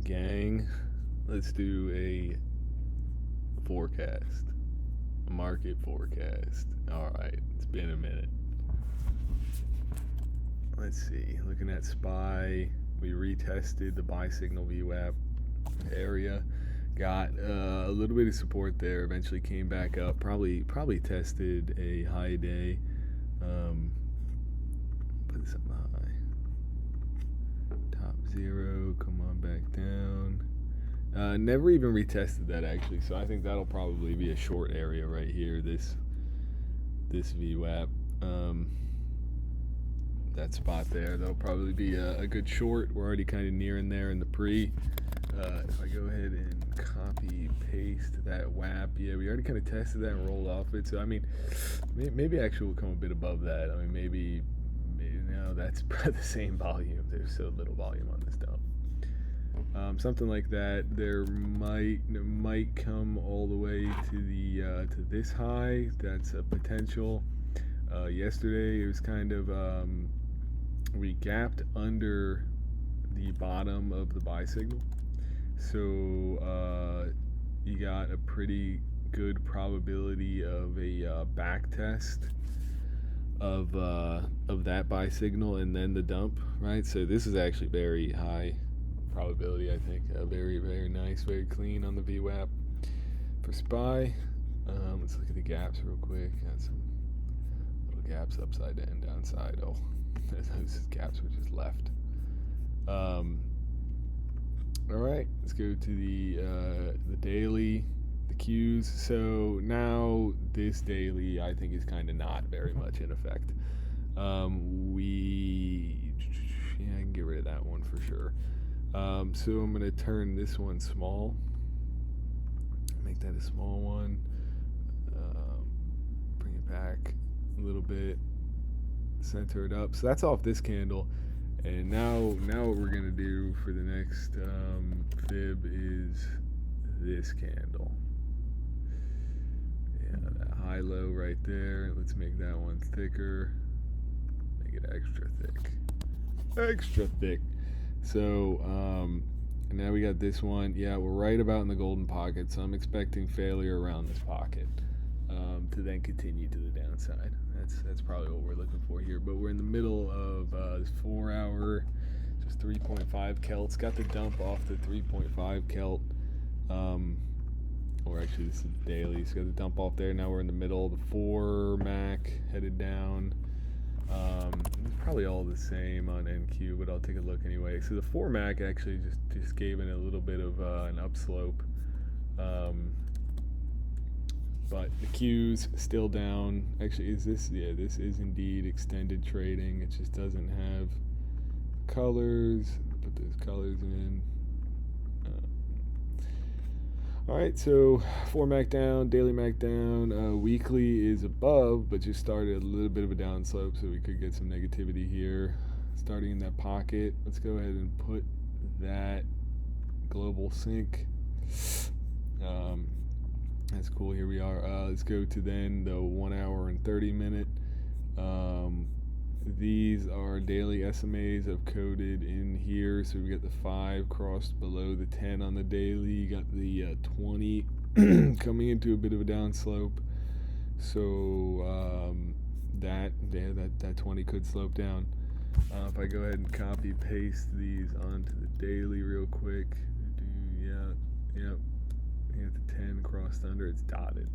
gang. Let's do a forecast, a market forecast. All right, it's been a minute. Let's see. Looking at SPY, we retested the buy signal VWAP area. Got a little bit of support there. Eventually came back up. Probably tested a high day. Put this up high. Top zero. Come on back down. Never even retested that actually, so I think that'll probably be a short area right here. This VWAP, that spot there, that'll probably be a good short. We're already kind of nearing there in the pre. If I go ahead and copy paste that WAP, yeah, we already kind of tested that and rolled off it. So I mean, maybe actually we'll come a bit above that. I mean, maybe no, that's the same volume. There's so little volume on this dump. Something like that. There might come all the way to the to this high. That's a potential. Yesterday it was kind of we gapped under the bottom of the buy signal, so you got a pretty good probability of a back test of that buy signal and then the dump, right? So this is actually very high probability, I think. Very, very nice, very clean on the VWAP for SPY. Let's look at the gaps real quick. Got some little gaps upside and downside. Oh, those gaps were just left. All right, let's go to the daily, the Qs. So now this daily, I think, is kind of not very much in effect. I can get rid of that one for sure. So I'm going to turn this one small, make that a small one, bring it back a little bit, center it up. So that's off this candle. And now what we're going to do for the next fib is this candle. Yeah, that high-low right there. Let's make that one thicker. Make it extra thick. Extra thick. So now we got this one. Yeah, we're right about in the golden pocket, so I'm expecting failure around this pocket to then continue to the downside. That's probably what we're looking for here. But we're in the middle of this 4 hour, just 3.5 Kelts. Got the dump off the 3.5 Kelt. Or actually, this is daily. So got the dump off there. Now we're in the middle. The 4 MAC headed down. It's probably all the same on NQ, but I'll take a look anyway. So the 4 MAC actually just gave it a little bit of an upslope. But the Q's still down. Actually, is this? Yeah, this is indeed extended trading. It just doesn't have colors. Put those colors in. All right, so 4 MAC down, daily MAC down, weekly is above, but just started a little bit of a downslope, so we could get some negativity here. Starting in that pocket, let's go ahead and put that global sync. That's cool. Here we are. Let's go to then the 1 hour and 30 minute. These are daily SMAs I've coded in here. So we got the 5 crossed below the 10 on the daily. You got the 20 coming into a bit of a downslope. So that 20 could slope down. If I go ahead and copy paste these onto the daily real quick. Yep. You got the 10 crossed under. It's dotted.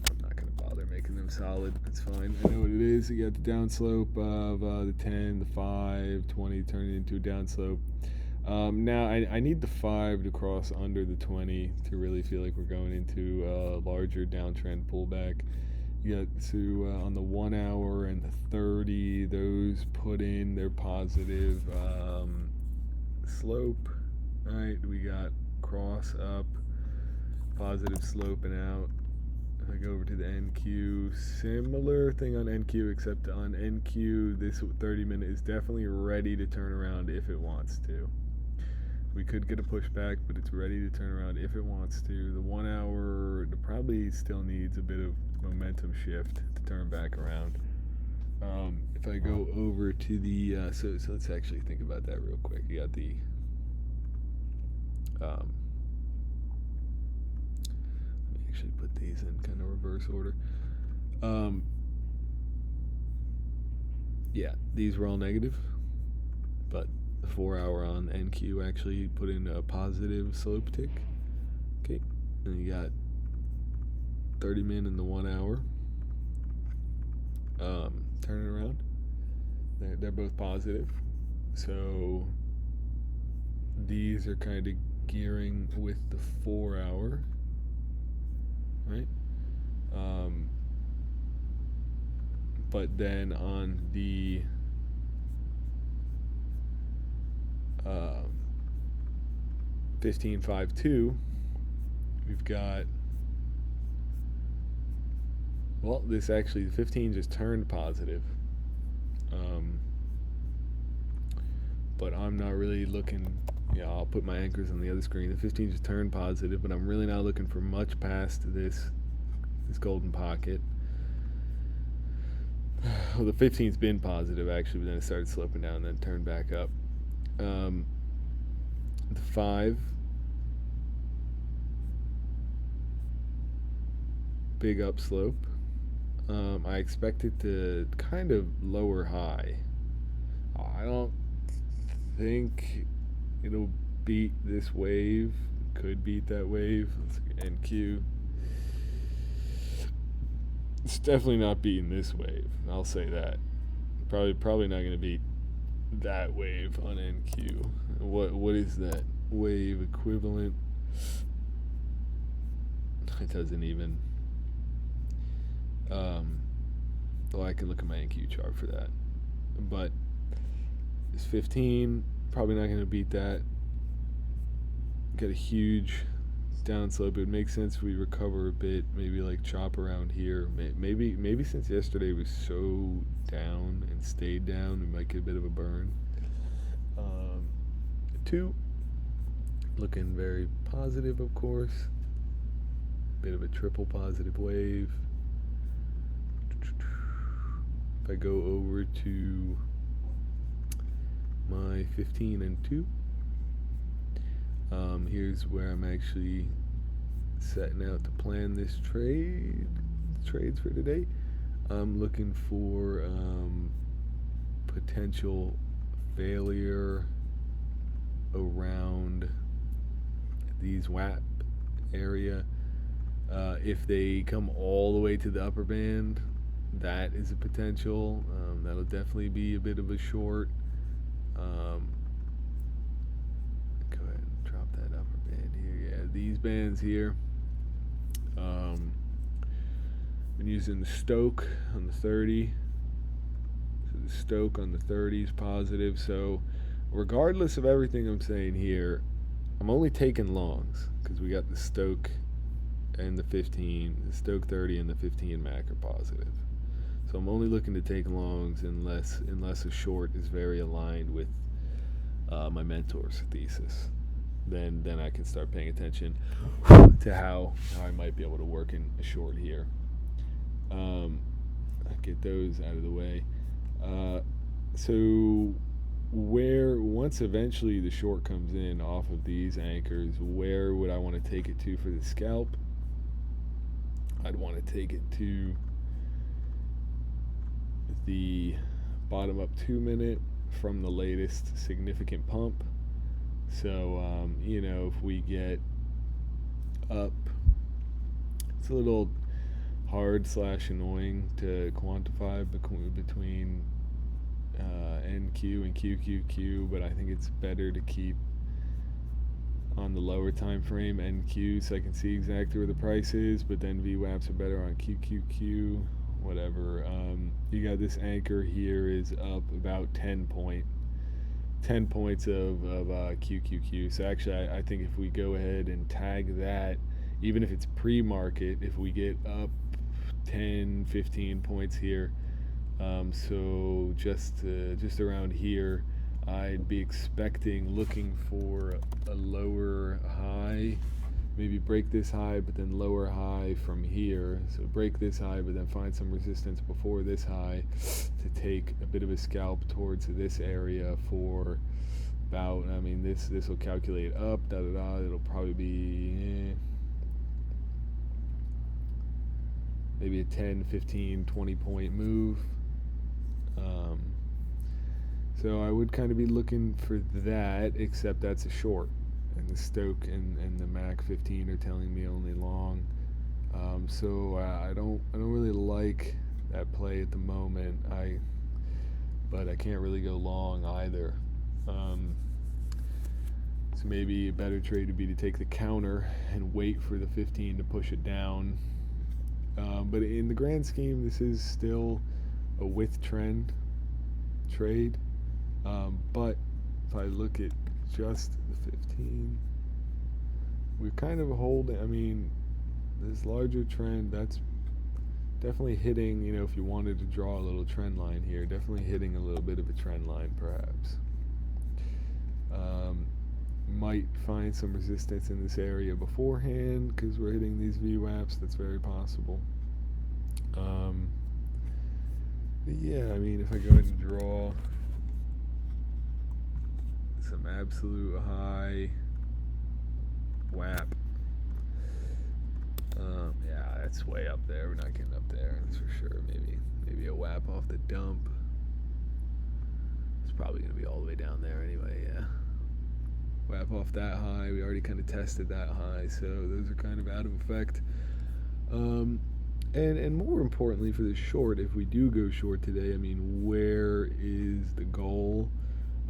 I'm not going to bother making them solid. That's fine. I know what it is. You got the downslope of the 10, the 5, 20 turning into a downslope. Now, I need the 5 to cross under the 20 to really feel like we're going into a larger downtrend pullback. You got on the 1 hour and the 30, those put in their positive slope. All right, we got cross up, positive sloping out. If I go over to the NQ, similar thing on NQ, except on NQ, this 30 minute is definitely ready to turn around if it wants to. We could get a pushback, but it's ready to turn around if it wants to. The 1 hour probably still needs a bit of momentum shift to turn back around. If I go over to the so let's actually think about that real quick. You got the Let me actually put these in kind of reverse order. Yeah, these were all negative, but the 4 hour on NQ actually put in a positive slope tick. Okay, then you got 30 min in the 1 hour. Turning around, they're both positive. So these are kind of gearing with the 4 hour, right? But then on the 15.52, we've got, well, this actually, the 15 just turned positive. But I'm not really looking, I'll put my anchors on the other screen. The 15 just turned positive, but I'm really not looking for much past this golden pocket. Well, the 15's been positive actually, but then it started sloping down and then turned back up. The 5, big upslope. I expect it to kind of lower high. I don't think it'll beat this wave. Could beat that wave. NQ. It's definitely not beating this wave. I'll say that. Probably not going to beat that wave on NQ. What is that wave equivalent? It doesn't even. Well, I can look at my NQ chart for that. But it's 15. Probably not going to beat that. Got a huge downslope. It makes sense if we recover a bit, maybe like chop around here. Maybe since yesterday was so down and stayed down, we might get a bit of a burn. 2, looking very positive, of course. Bit of a triple positive wave. If I go over to my 15 and 2, here's where I'm actually setting out to plan this trades for today. I'm looking for potential failure around these WAP area. If they come all the way to the upper band, that is a potential. That'll definitely be a bit of a short. Go ahead and drop that upper band here. Yeah, these bands here. Been using the Stoke on the 30. So the Stoke on the 30 is positive. So regardless of everything I'm saying here, I'm only taking longs because we got the Stoke and the 15, the Stoke 30 and the 15 MAC are positive. So I'm only looking to take longs unless a short is very aligned with my mentor's thesis. Then I can start paying attention to how I might be able to work in a short here. Get those out of the way. So once eventually the short comes in off of these anchors, where would I want to take it to for the scalp? I'd want to take it to the bottom up 2 minute from the latest significant pump. So if we get up, it's a little hard / annoying to quantify between NQ and QQQ, but I think it's better to keep on the lower time frame NQ so I can see exactly where the price is, but then VWAPs are better on QQQ, whatever. You got this anchor here is up about 10 points of QQQ. So actually I think if we go ahead and tag that, even if it's pre-market, if we get up 10-15 points here, so just around here, I'd be looking for a lower high, maybe break this high but then lower high from here. So break this high but then find some resistance before this high to take a bit of a scalp towards this area for about, I mean, this will calculate up, da da da. It'll probably be maybe a 10, 15, 20 point move. Um, so I would kind of be looking for that, except that's a short. And the Stoke and the Mac 15 are telling me only long. So I don't really like that play at the moment. But I can't really go long either. So maybe a better trade would be to take the counter and wait for the 15 to push it down. But in the grand scheme, this is still a with trend trade. But if I look at just the 15, we're kind of holding. I mean, this larger trend, that's definitely hitting, if you wanted to draw a little trend line here, definitely hitting a little bit of a trend line perhaps. Might find some resistance in this area beforehand because we're hitting these VWAPs. That's very possible. But yeah, I mean, if I go ahead and draw some absolute high WAP, yeah, that's way up there. We're not getting up there, that's for sure. Maybe a WAP off the dump. It's probably going to be all the way down there anyway, yeah. WAP off that high. We already kind of tested that high, so those are kind of out of effect. And more importantly for the short, if we do go short today, I mean, where is the goal?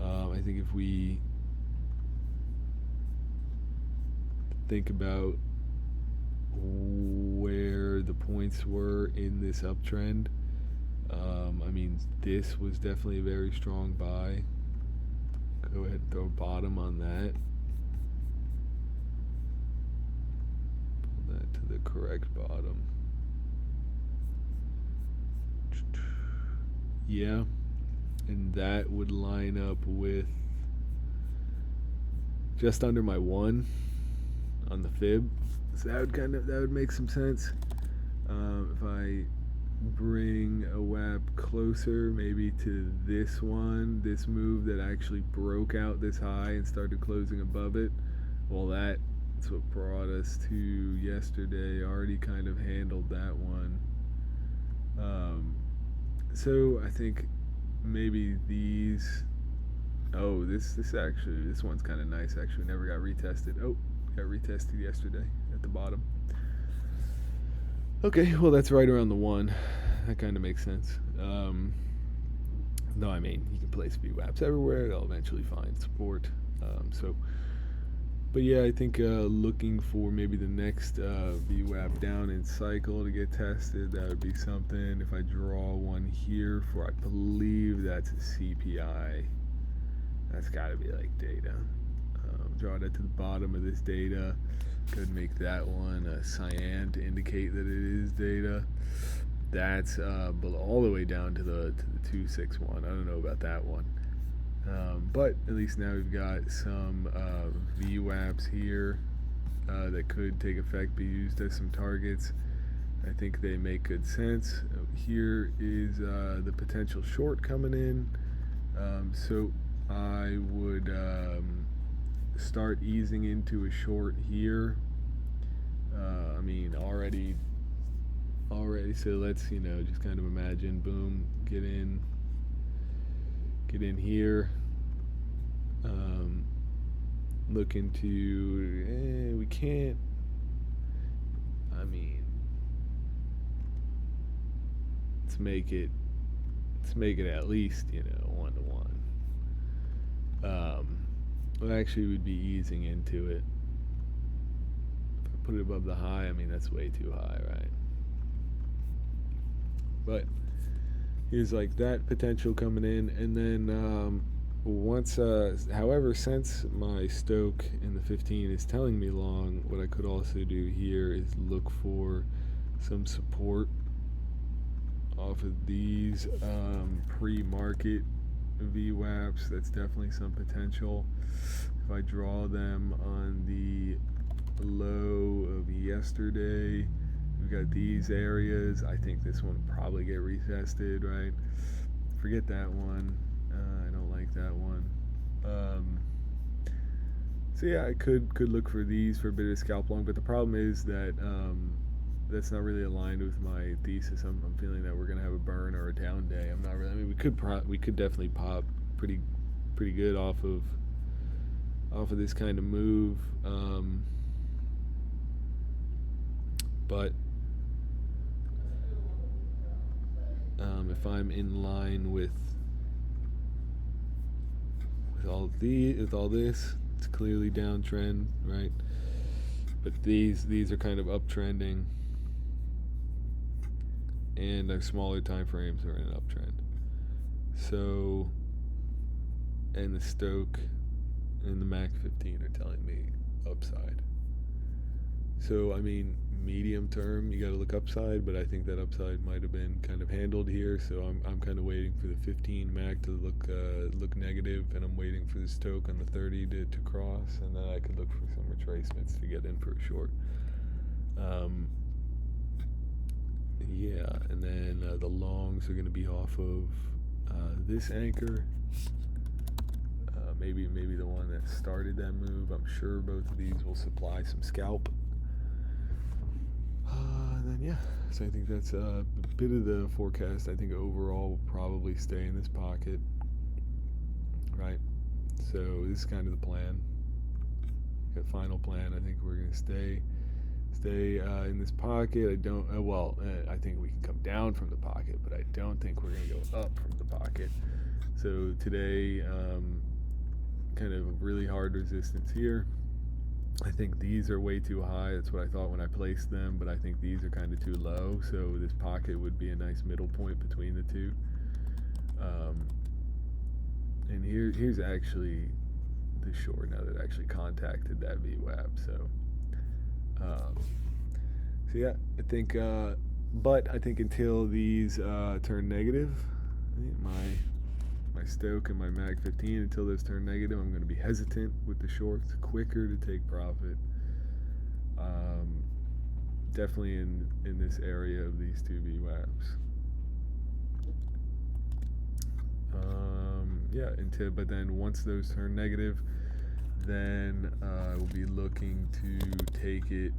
I think if we think about where the points were in this uptrend, I mean, this was definitely a very strong buy. Go ahead and throw a bottom on that. Pull that to the correct bottom. Yeah, and that would line up with just under my 1 on the fib. So that would make some sense. If I bring a WAP closer, maybe to this one, this move that actually broke out this high and started closing above it, well, that's what brought us to yesterday. Already kind of handled that one. So I think maybe these. Oh, this one's kind of nice. Actually, never got retested. Oh, got retested yesterday at the bottom. Okay, well, that's right around the 1. That kind of makes sense. No, I mean, you can place VWAPs everywhere. They'll eventually find support. But yeah, I think looking for maybe the next VWAP down in cycle to get tested, that would be something. If I draw one here for, I believe that's a CPI. That's got to be like data. Draw that to the bottom of this data. Could make that one a cyan to indicate that it is data. That's all the way down to the 261. I don't know about that one. But at least now we've got some VWAPs here that could take effect, be used as some targets. I think they make good sense. Here is the potential short coming in. So I would start easing into a short here. I mean, already. So let's just kind of imagine, boom, get in here. Look into. We can't. I mean, let's make it at least 1-to-1. Well, actually, we'd be easing into it. If I put it above the high, I mean, that's way too high, right? But here's like that potential coming in, and then however, since my Stoke in the 15 is telling me long, what I could also do here is look for some support off of these pre-market VWAPs. That's definitely some potential. If I draw them on the low of yesterday, we've got these areas. I think this one will probably get retested, right? Forget that one. I don't like that one. Um, so yeah, I could look for these for a bit of scalp long, but the problem is that that's not really aligned with my thesis. I'm feeling that we're gonna have a burn or a down day. I'm not really. I mean, we could definitely pop pretty pretty good off of this kind of move, but if I'm in line with all this, it's clearly downtrend, right? But these are kind of uptrending, and our smaller time frames are in an uptrend. So, and the Stoke and the Mac 15 are telling me upside. So I mean, medium term, you got to look upside, but I think that upside might have been kind of handled here. So I'm kind of waiting for the 15 Mac to look negative, and I'm waiting for the Stoke on the 30 to cross, and then I could look for some retracements to get in for a short. Yeah, and then the longs are going to be off of this anchor. Maybe the one that started that move. I'm sure both of these will supply some scalp. Then yeah, so I think that's a bit of the forecast. I think overall we'll probably stay in this pocket, right? So this is kind of the plan. The final plan. I think we're gonna stay in this pocket. I don't. I think we can come down from the pocket, but I don't think we're gonna go up from the pocket. So today, kind of really hard resistance here. I think these are way too high. That's what I thought when I placed them, but I think these are kind of too low. So this pocket would be a nice middle point between the two. And here's actually the short now that actually contacted that VWAP. So yeah, I think, but I think until these turn negative, my Stoke and my Mag 15, until those turn negative, I'm going to be hesitant with the shorts, quicker to take profit. Definitely in this area of these two VWAPs. But then once those turn negative, then I will be looking to take it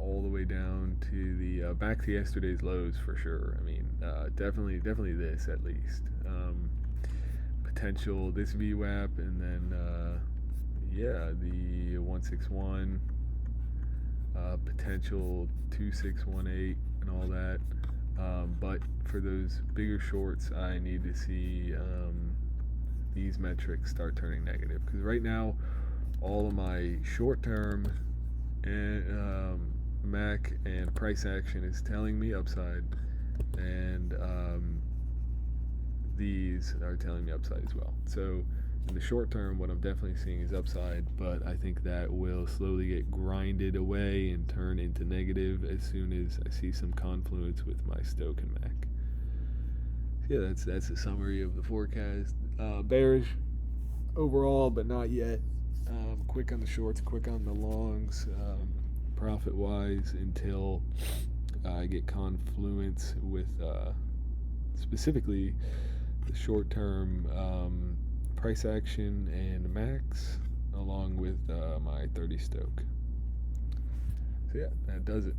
all the way down to the back to yesterday's lows for sure. I mean, definitely this at least. Potential this VWAP, and then the 161, potential 2618 and all that. But for those bigger shorts, I need to see these metrics start turning negative, because right now all of my short term and MAC and price action is telling me upside, and these are telling me upside as well. So in the short term, what I'm definitely seeing is upside, but I think that will slowly get grinded away and turn into negative as soon as I see some confluence with my Stoke and Mac. So yeah, that's a summary of the forecast. Bearish overall, but not yet. Quick on the shorts, quick on the longs, profit wise, until I get confluence with specifically the short term price action and max, along with my 30 Stoke. So yeah, that does it.